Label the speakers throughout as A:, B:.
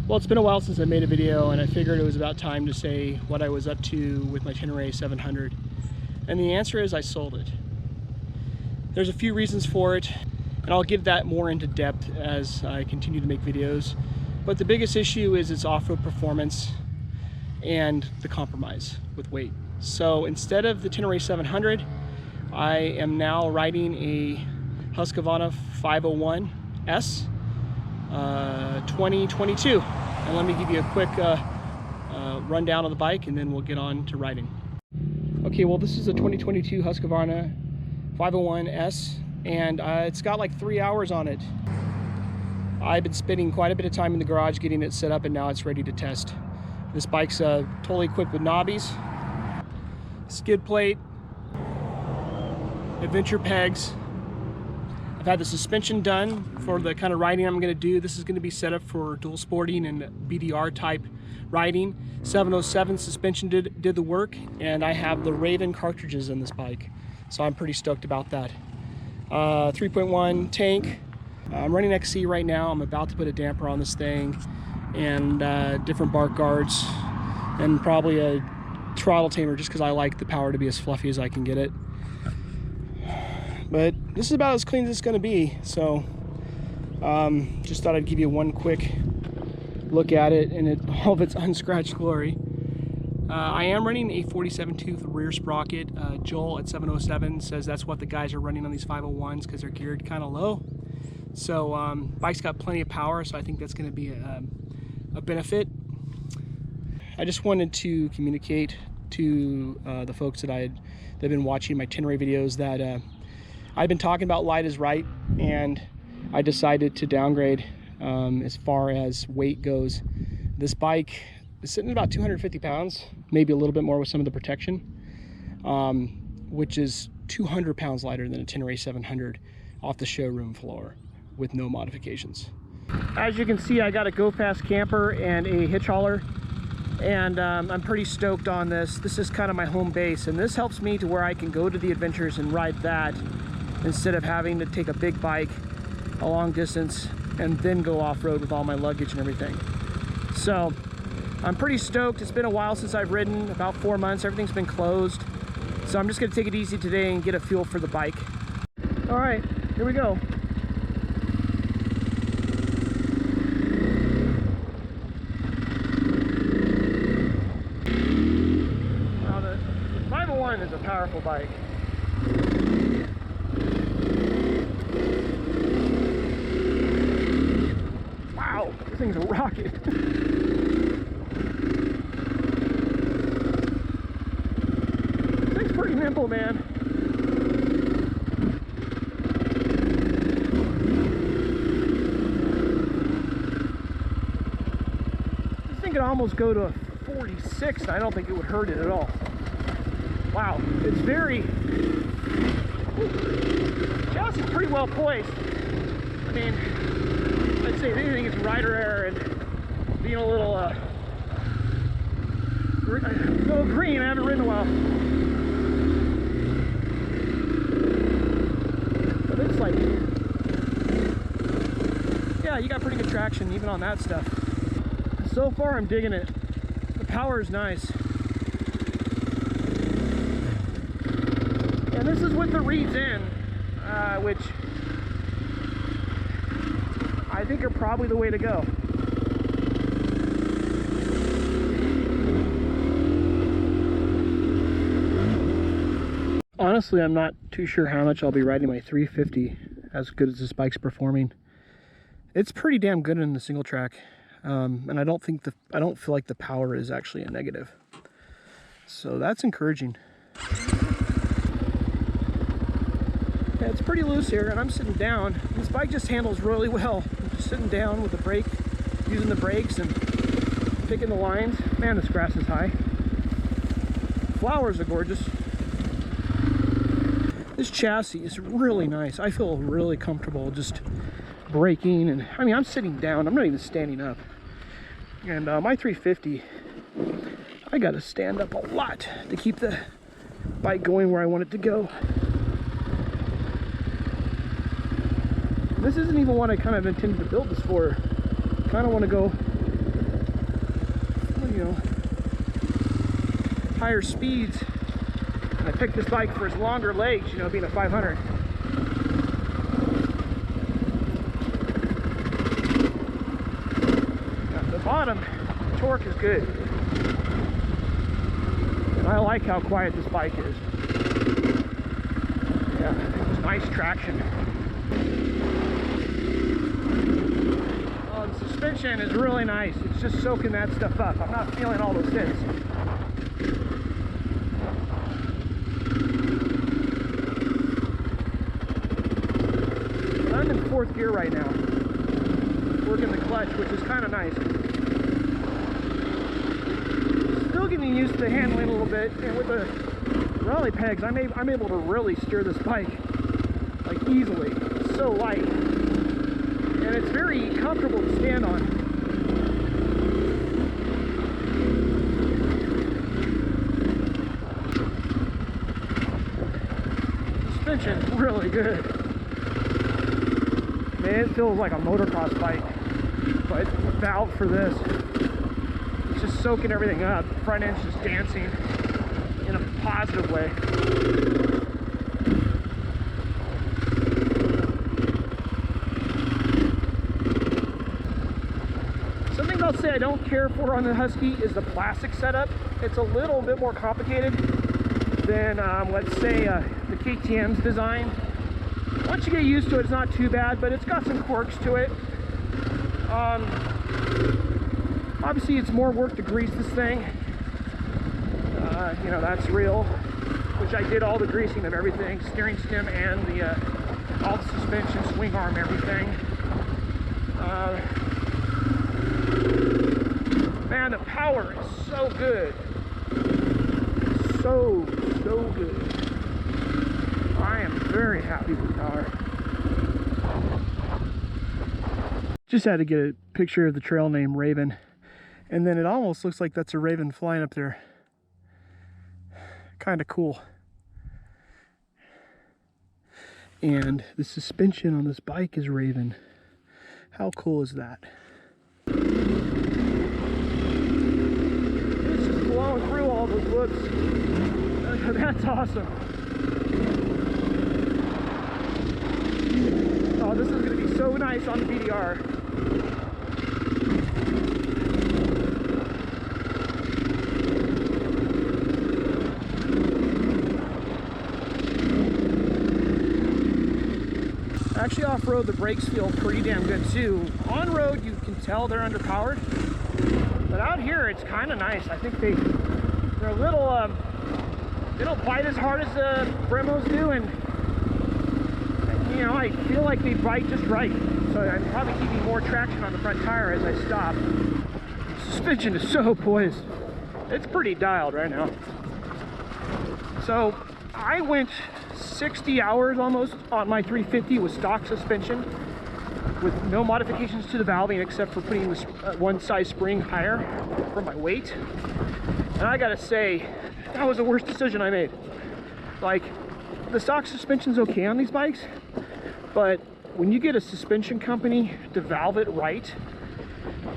A: Well, it's been a while since I made a video, and I figured it was about time to say what I was up to with my Tenere 700. And the answer is I sold it. There's a few reasons for it, and I'll give that more into depth as I continue to make videos. But the biggest issue is its off-road performance and the compromise with weight. So instead of the Tenere 700, I am now riding a Husqvarna 501S 2022. And let me give you a quick rundown of the bike, and then we'll get on to riding. Okay, well, this is a 2022 Husqvarna 501S, and it's got like 3 hours on it. I've been spending quite a bit of time in the garage getting it set up, and now it's ready to test. This bike's totally equipped with knobbies, skid plate, adventure pegs. I've had the suspension done for the kind of riding I'm going to do. This is going to be set up for dual sporting and BDR type riding. 707 suspension did the work, and I have the Raven cartridges in this bike, so I'm pretty stoked about that. 3.1 tank. I'm running XC right now. I'm about to put a damper on this thing, and different bark guards, and probably a throttle tamer just because I like the power to be as fluffy as I can get it. But this is about as clean as it's going to be, so just thought I'd give you one quick look at it in all of its unscratched glory. I am running a 47 tooth rear sprocket. Joel at 707 says that's what the guys are running on these 501s because they're geared kind of low. So bike's got plenty of power, so I think that's going to be a benefit. I just wanted to communicate to the folks that they've been watching my Tenere videos that I've been talking about light is right, and I decided to downgrade as far as weight goes. This bike is sitting at about 250 pounds, maybe a little bit more with some of the protection, which is 200 pounds lighter than a Tenere 700 off the showroom floor with no modifications. As you can see, I got a Go Fast camper and a hitch hauler, and I'm pretty stoked on this. This is kind of my home base, and this helps me to where I can go to the adventures and ride that instead of having to take a big bike a long distance and then go off-road with all my luggage and everything. So I'm pretty stoked. It's been a while since I've ridden, about 4 months. Everything's been closed. So I'm just gonna take it easy today and get a feel for the bike. All right, here we go. Now the 501 is a powerful bike. Wow, this thing's a rocket. This thing's pretty nimble, man. This thing could almost go to a 46, and I don't think it would hurt it at all. Wow, it's very... Chassis is pretty well poised. I mean, I'd say if anything, it's rider error and being a little green. I haven't ridden in a while. But it's like, yeah, you got pretty good traction even on that stuff. So far, I'm digging it. The power is nice. And this is with the reeds in, which I think are probably the way to go. Honestly, I'm not too sure how much I'll be riding my 350 as good as this bike's performing. It's pretty damn good in the single track, and I don't feel like the power is actually a negative. So that's encouraging. Yeah, it's pretty loose here, and I'm sitting down. This bike just handles really well. I'm just sitting down with the brake, using the brakes and picking the lines. Man, this grass is high. Flowers are gorgeous. This chassis is really nice. I feel really comfortable just braking, and I mean, I'm sitting down. I'm not even standing up. And my 350, I got to stand up a lot to keep the bike going where I want it to go. This isn't even what I kind of intended to build this for. I kind of want to go you know, higher speeds. And I picked this bike for its longer legs, you know, being a 500. At the bottom, the torque is good. And I like how quiet this bike is. Yeah, it's nice traction. Oh, the suspension is really nice. It's just soaking that stuff up. I'm not feeling all those hits. I'm in 4th gear right now, working the clutch, which is kind of nice. Still getting used to the handling a little bit, and with the rally pegs, I'm able to really steer this bike like easily. It's so light, and it's very comfortable to stand on. Suspension's really good. Man, it feels like a motocross bike, but the valve for this, it's just soaking everything up. The front end's just dancing in a positive way. Something I'll say I don't care for on the Husky is the plastic setup. It's a little bit more complicated than, let's say, the KTM's design. Once you get used to it, it's not too bad, but it's got some quirks to it. Obviously, it's more work to grease this thing. You know, that's real, which I did all the greasing of everything, steering stem and all the suspension, swing arm, everything. Man, the power is so good. So good. I am very happy with the power. Just had to get a picture of the trail name Raven, and then it almost looks like that's a raven flying up there. Kind of cool. And the suspension on this bike is Raven. How cool is that? It's just blowing through all those whoops. That's awesome. Oh, this is going to be so nice on the BDR. Actually, off-road, the brakes feel pretty damn good too. On-road, you can tell they're underpowered, but out here, it's kind of nice. I think they're a little, they don't bite as hard as the Bremos do, and you know, I feel like they bite just right. So I'm probably keeping more traction on the front tire as I stop. The suspension is so poised. It's pretty dialed right now. So I went 60 hours almost on my 350 with stock suspension with no modifications to the valving except for putting this one size spring higher for my weight. And I gotta say, that was the worst decision I made. Like, the stock suspension's okay on these bikes, but when you get a suspension company to valve it right,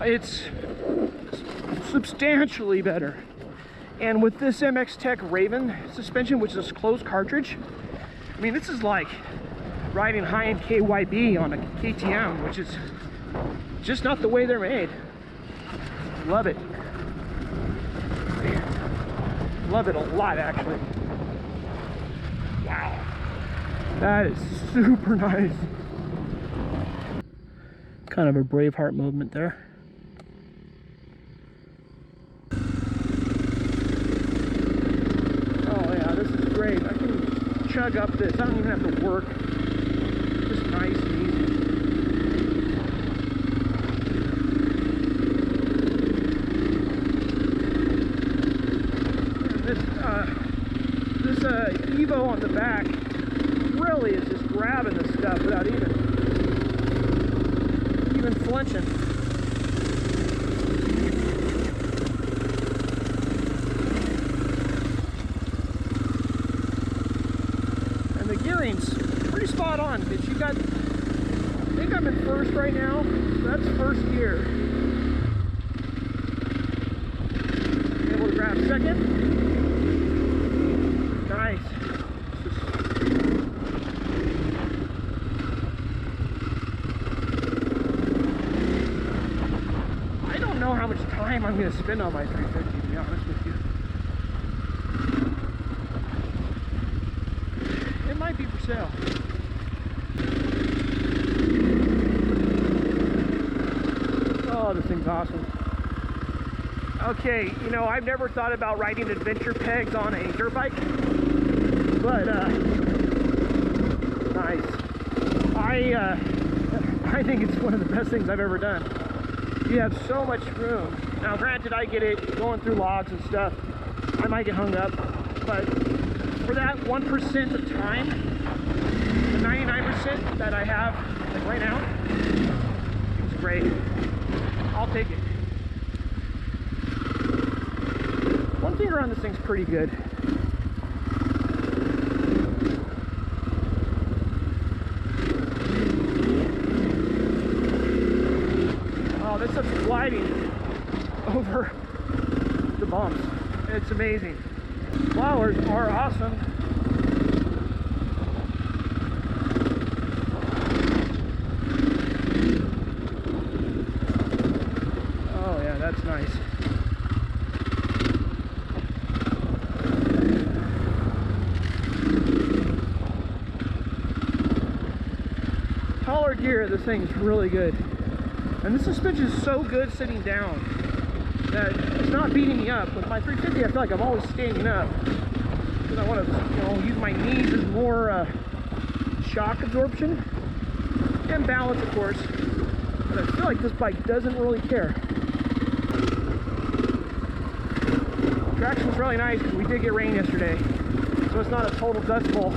A: it's substantially better. And with this MX Tech Raven suspension, which is a closed cartridge, I mean, this is like riding high-end KYB on a KTM, which is just not the way they're made. Love it. Love it a lot, actually. Wow. That is super nice. Kind of a Braveheart moment there. Oh yeah, this is great. I can chug up this. I don't even have to work. Just nice and easy. This Evo on the back really is just grabbing this stuff without even flinching. And the gearing's pretty spot on, bitch. You got, I think I'm in first right now, so that's first gear. know how much time I'm going to spend on my 350, to be honest with you. It might be for sale. Oh, this thing's awesome. Okay, you know, I've never thought about riding adventure pegs on a dirt bike, but nice. I think it's one of the best things I've ever done. You have so much room. Now, granted, I get it going through logs and stuff. I might get hung up, but for that 1% of time, the 99% that I have, like right now, it's great. I'll take it. One finger on this thing's pretty good. Oh, this stuff's gliding over the bumps. It's amazing. Flowers are awesome. Oh yeah, that's nice. Taller gear, this thing's really good. And the suspension is so good sitting down that it's not beating me up. With my 350, I feel like I'm always standing up because I want to, you know, use my knees as more shock absorption and balance, of course. But I feel like this bike doesn't really care. Traction's really nice because we did get rain yesterday, so it's not a total dust bowl.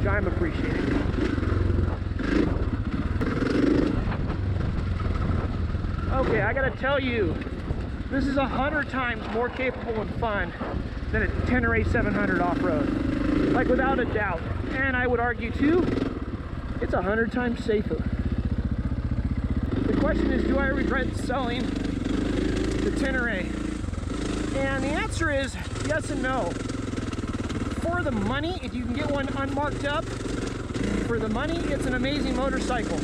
A: I'm appreciating. Okay, I gotta tell you, this is 100 times more capable and fun than a Tenere 700 off-road, like without a doubt. And I would argue too, it's 100 times safer. The question is, do I regret selling the Tenere? And the answer is yes and no. For the money, if you can get one unmarked up, for the money, it's an amazing motorcycle.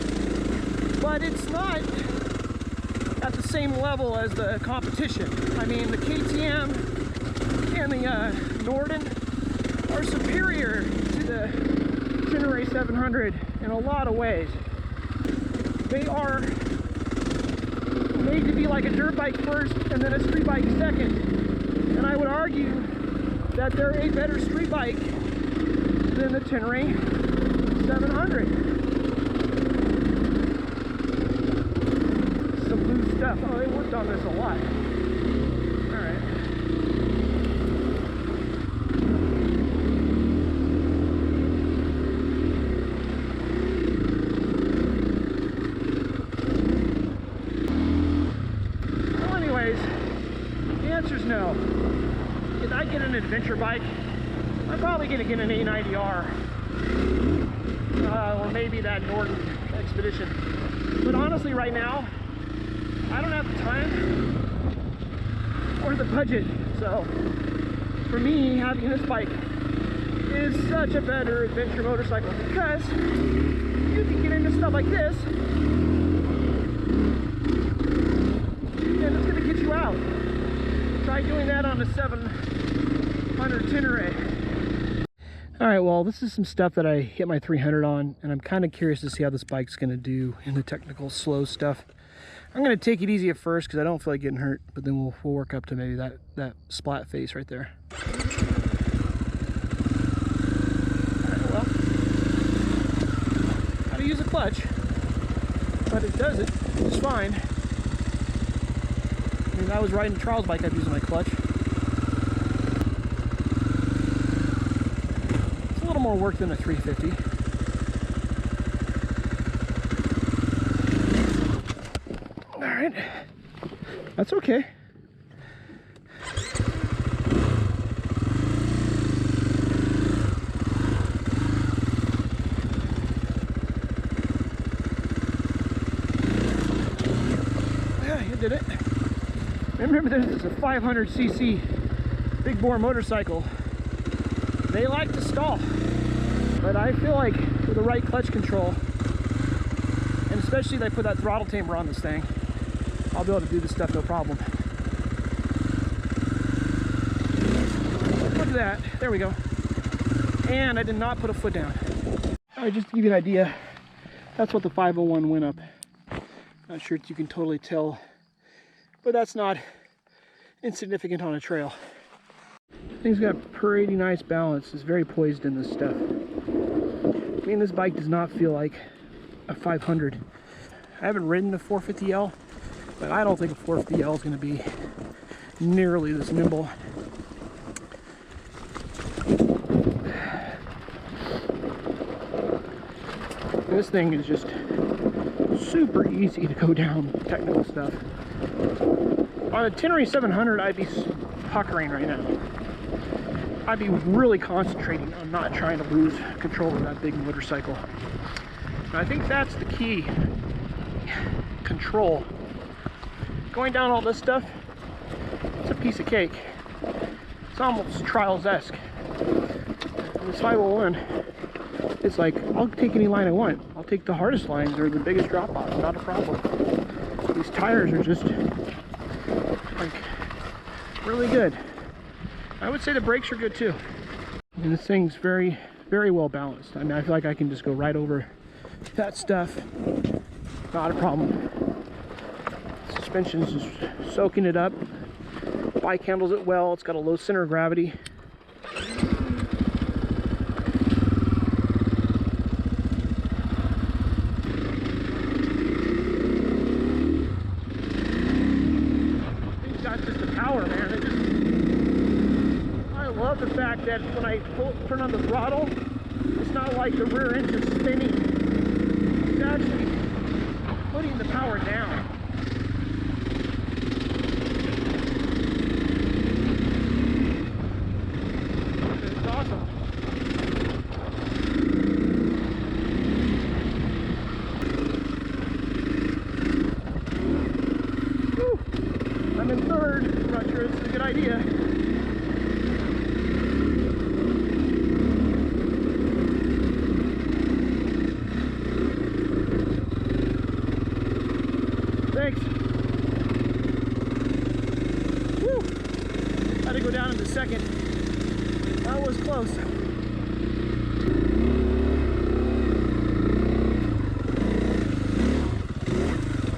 A: But it's not at the same level as the competition. I mean, the KTM and the Norden are superior to the Tenere 700 in a lot of ways. They are made to be like a dirt bike first and then a street bike second. And I would argue that they're a better street bike than the Tenere 700. Some loose stuff. Oh, they worked on this a lot. Alright. Well, anyways, the answer's no. If I get an adventure bike, I'm probably going to get an A90R. Or maybe that Norden Expedition. But honestly, right now, I don't have the time or the budget. So, for me, having this bike is such a better adventure motorcycle because you can get into stuff like this and it's going to get you out. Try doing that on a 700 Tenere. Alright, well, this is some stuff that I hit my 300 on, and I'm kind of curious to see how this bike's going to do in the technical slow stuff. I'm going to take it easy at first because I don't feel like getting hurt, but then we'll work up to maybe that splat face right there. Alright, well, how to use a clutch, but it does it just fine. I mean, I was riding Charles' bike, I'd use my clutch. It's a little more work than a 350. Alright, that's okay. Yeah, you did it. Remember, this is a 500cc big bore motorcycle. They like to stall. But I feel like with the right clutch control, and especially if I put that throttle tamer on this thing, I'll be able to do this stuff no problem. Look at that. There we go. And I did not put a foot down. All right, just to give you an idea, that's what the 501 went up. Not sure if you can totally tell, but that's not insignificant on a trail. Thing's got pretty nice balance. It's very poised in this stuff. I mean, this bike does not feel like a 500. I haven't ridden a 450L, but I don't think a 450L is going to be nearly this nimble. This thing is just super easy to go down technical stuff. On a Tenere 700, I'd be puckering right now. I'd be really concentrating on not trying to lose control of that big motorcycle. And I think that's the key. Control. Going down all this stuff, it's a piece of cake. It's almost Trials-esque. This 501, it's like, I'll take any line I want. I'll take the hardest lines or the biggest drop-offs, not a problem. These tires are just, like, really good. I would say the brakes are good too. And this thing's very, very well balanced. I mean, I feel like I can just go right over that stuff. Not a problem. Suspension's just soaking it up. Bike handles it well. It's got a low center of gravity. The fact that when I turn on the throttle, it's not like the rear end is spinning. It's actually putting the power down. It's awesome. Whew. I'm in third. I'm not sure this is a good idea. Thanks. Woo. Had to go down in the second. That was close.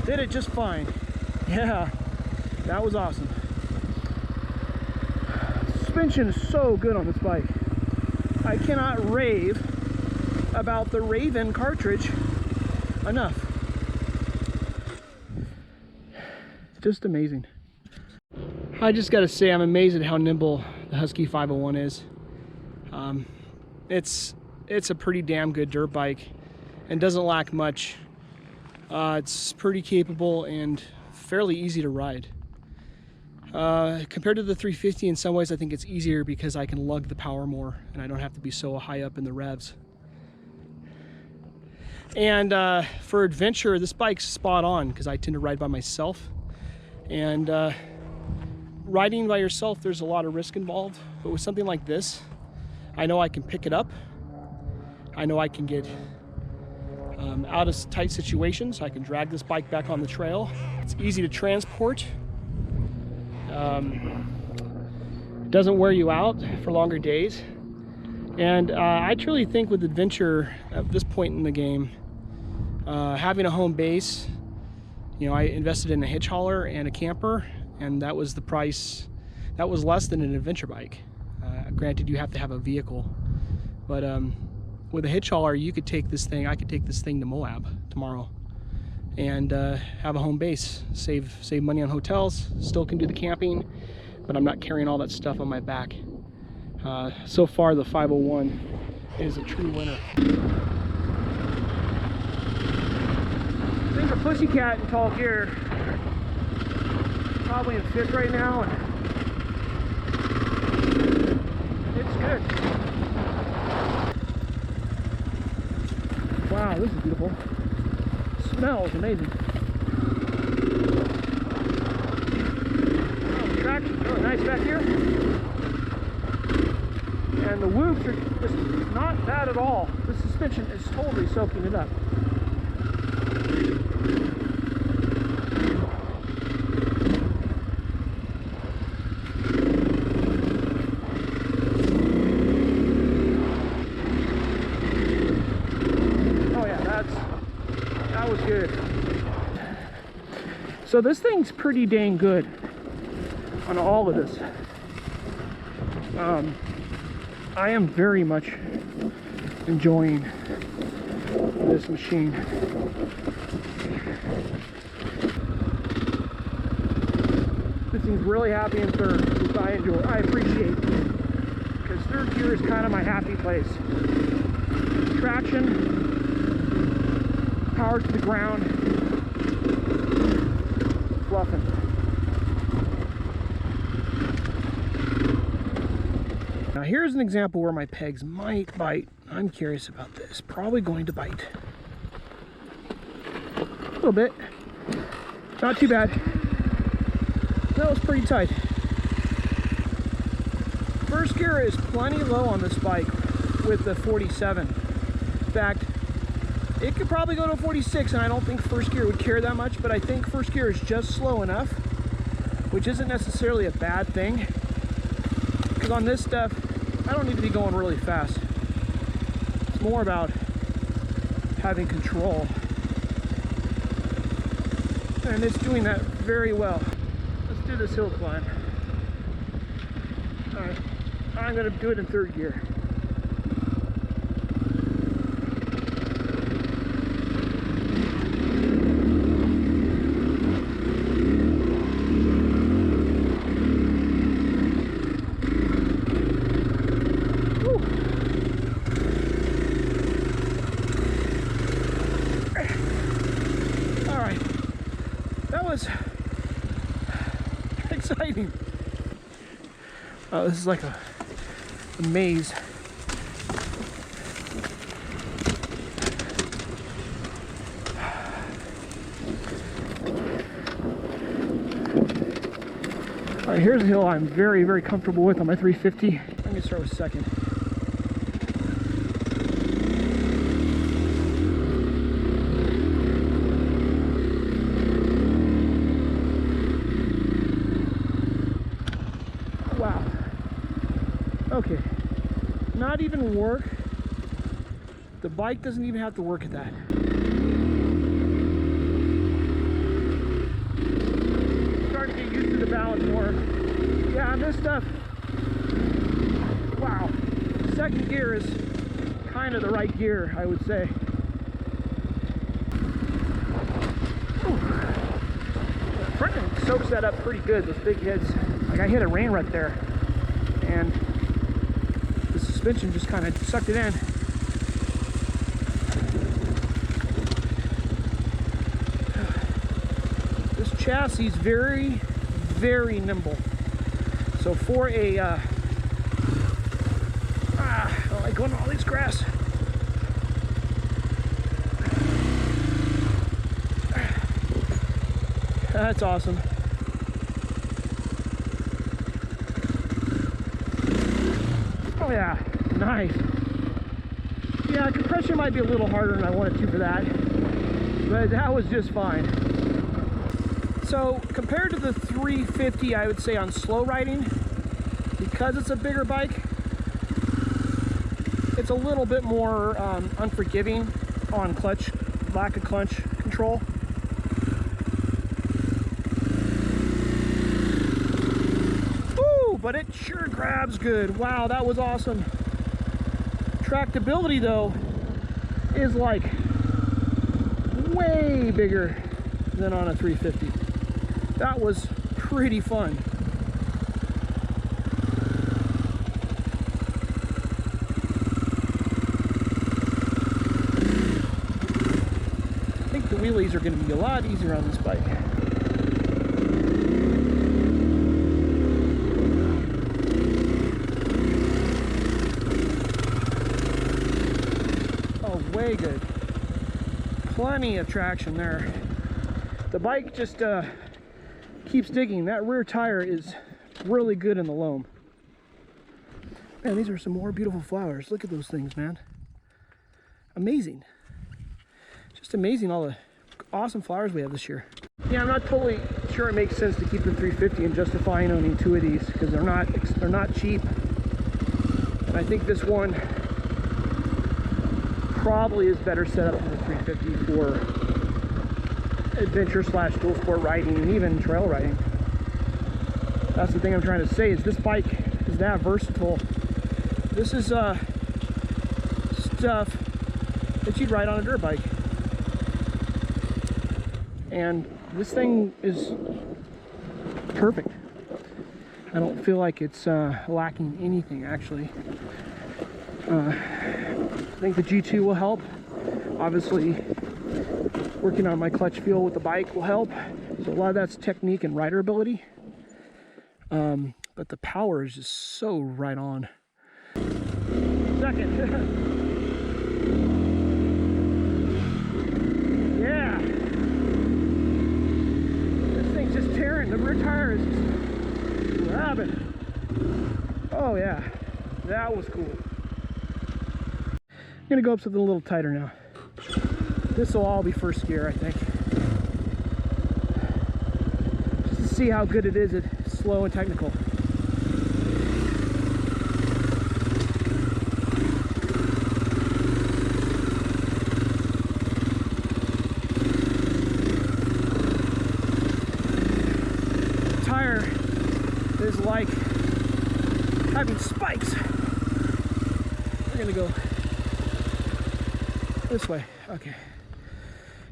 A: Did it just fine. Yeah, that was awesome. Suspension is so good on this bike. I cannot rave about the Raven cartridge enough. Just amazing. I just gotta say, I'm amazed at how nimble the Husky 501 is. It's a pretty damn good dirt bike and doesn't lack much. It's pretty capable and fairly easy to ride. Compared to the 350, in some ways I think it's easier because I can lug the power more and I don't have to be so high up in the revs. And for adventure, this bike's spot on because I tend to ride by myself. And riding by yourself, there's a lot of risk involved, but with something like this, I know I can pick it up. I know I can get out of tight situations. I can drag this bike back on the trail. It's easy to transport. Doesn't wear you out for longer days. And I truly think with adventure at this point in the game, having a home base, you know, I invested in a hitch hauler and a camper, and that was the price. That was less than an adventure bike. Granted, you have to have a vehicle, but with a hitch hauler, you could take this thing. I could take this thing to Moab tomorrow, and have a home base. Save money on hotels. Still can do the camping, but I'm not carrying all that stuff on my back. So far, the 501 is a true winner. I think a Pussycat in tall gear, probably in fifth right now, and it's good. Wow, this is beautiful. Smells amazing. Oh, the traction's really nice back here, and the whoops are just not bad at all. The suspension is totally soaking it up. Oh yeah, that was good. So this thing's pretty dang good on all of this. I am very much enjoying this machine. This thing's really happy in third, which I appreciate, because third gear is kind of my happy place. Traction, power to the ground, fluffing. Now here's an example where my pegs might bite. I'm curious about this. Probably going to bite. A little bit. Not too bad. That was pretty tight. First gear is plenty low on this bike with the 47. In fact, it could probably go to 46, and I don't think first gear would care that much, but I think first gear is just slow enough, which isn't necessarily a bad thing. Because on this stuff, I don't need to be going really fast. It's more about having control. And it's doing that very well. Let's do this hill climb. Alright, I'm going to do it in third gear. Exciting. Oh, this is like a maze. All right, here's a hill I'm very, very comfortable with on my 350. Let me start with second. Okay, not even work. The bike doesn't even have to work at that. Starting to get used to the balance more. Yeah, on this stuff, wow. Second gear is kind of the right gear, I would say. The front end soaks that up pretty good, those big hits. Like I hit a rain rut there, and the suspension just kind of sucked it in. This chassis is very, very nimble. So for a, I don't like going on all this grass. That's awesome. Oh yeah, nice. Yeah, compression might be a little harder than I wanted to for that, but that was just fine. So compared to the 350, I would say on slow riding, because it's a bigger bike, it's a little bit more unforgiving on clutch, lack of clutch control. But it sure grabs good. Wow, that was awesome. Tractability though is like way bigger than on a 350. That was pretty fun. I think the wheelies are going to be a lot easier on this bike. Way good. Plenty of traction there. The bike just keeps digging. That rear tire is really good in the loam. Man, these are some more beautiful flowers. Look at those things, man. Amazing. Just amazing all the awesome flowers we have this year. Yeah, I'm not totally sure it makes sense to keep the 350 and justifying owning 2 of these because they're not cheap. And I think this one probably is better set up than the 350 for adventure / dual sport riding and even trail riding. That's the thing I'm trying to say, is this bike is that versatile. This is stuff that you'd ride on a dirt bike. And this thing is perfect. I don't feel like it's lacking anything, actually. I think the G2 will help. Obviously, working on my clutch feel with the bike will help. So a lot of that's technique and rider ability. But the power is just so right on. Second. Yeah. This thing's just tearing. The rear tire is just grabbing. Oh yeah, that was cool. I'm gonna go up something a little tighter now. This will all be first gear, I think. Just to see how good it is at slow and technical. Tire is like having spikes. We're gonna go this way. Okay.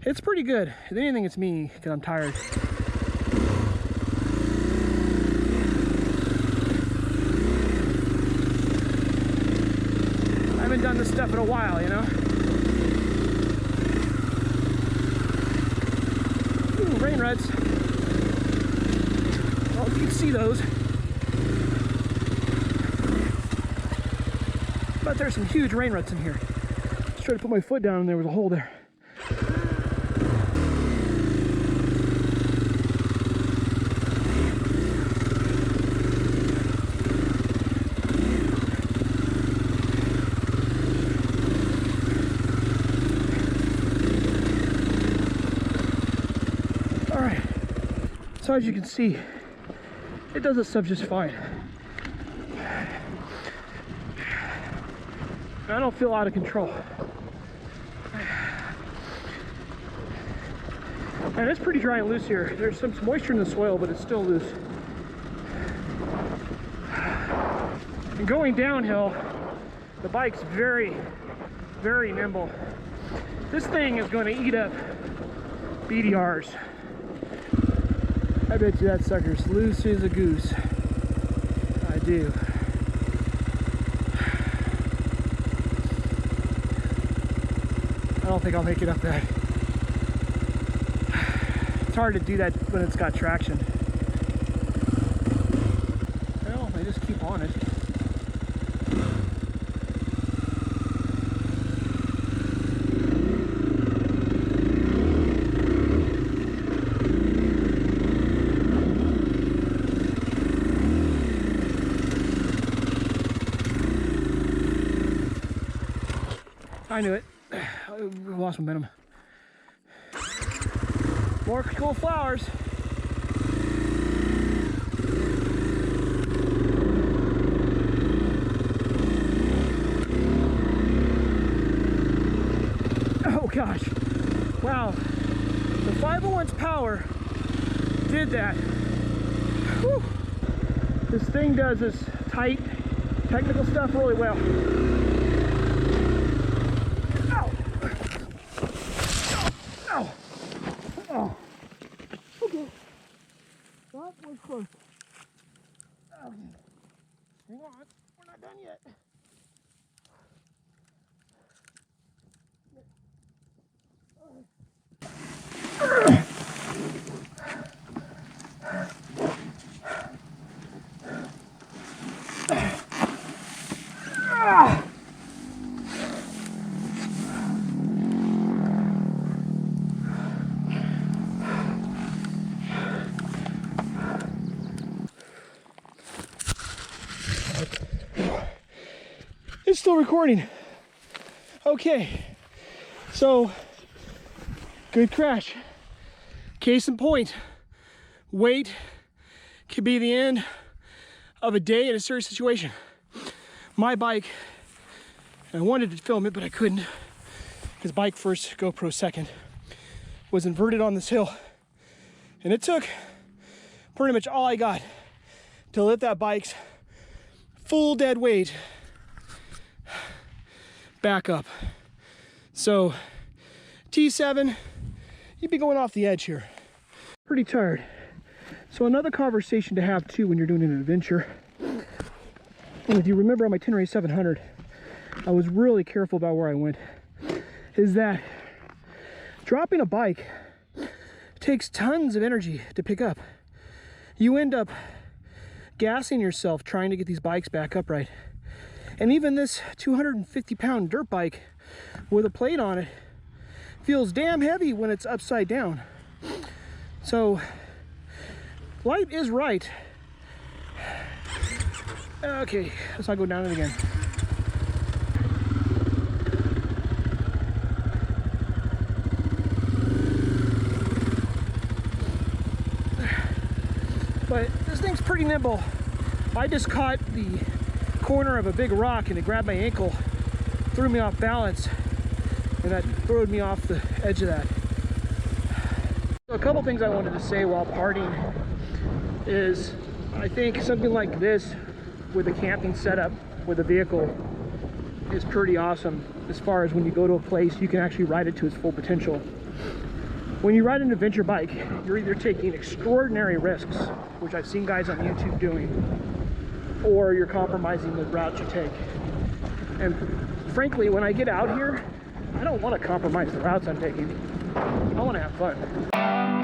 A: It's pretty good. If anything, it's me because I'm tired. I haven't done this stuff in a while, you know? Ooh, rain ruts. Well, you can see those. But there's some huge rain ruts in here. Just tried to put my foot down and there was a hole there. Alright, so as you can see, it does its stuff just fine. I don't feel out of control. And it's pretty dry and loose here. There's some moisture in the soil, but it's still loose. And going downhill, the bike's very, very nimble. This thing is going to eat up BDRs. I bet you that sucker's loose as a goose. I do. I don't think I'll make it up that. It's hard to do that when it's got traction. Well, I just keep on it. I knew it. I lost momentum. More cool flowers. Oh gosh. Wow. The 501's power did that. Whew. This thing does this tight technical stuff really well. Oh, okay. That was close. Hang on, we're not done yet. Still recording. Okay, so good crash. Case in point, weight could be the end of a day in a serious situation. My bike, I wanted to film it, but I couldn't. His bike first, GoPro second, was inverted on this hill. And it took pretty much all I got to lift that bike's full dead weight back up. So T7, you'd be going off the edge here. Pretty tired. So another conversation to have too when you're doing an adventure. And if you remember on my Tenere 700, I was really careful about where I went. Is that dropping a bike takes tons of energy to pick up. You end up gassing yourself trying to get these bikes back upright. And even this 250-pound dirt bike with a plate on it feels damn heavy when it's upside down. So light is right. Okay, let's not go down it again. But this thing's pretty nimble. I just caught the corner of a big rock and it grabbed my ankle, threw me off balance, and that throwed me off the edge of that. So a couple things I wanted to say while partying is I think something like this with a camping setup with a vehicle is pretty awesome as far as when you go to a place you can actually ride it to its full potential. When you ride an adventure bike, you're either taking extraordinary risks, which I've seen guys on YouTube doing, or you're compromising the route you take. And frankly, when I get out here, I don't want to compromise the routes I'm taking. I want to have fun.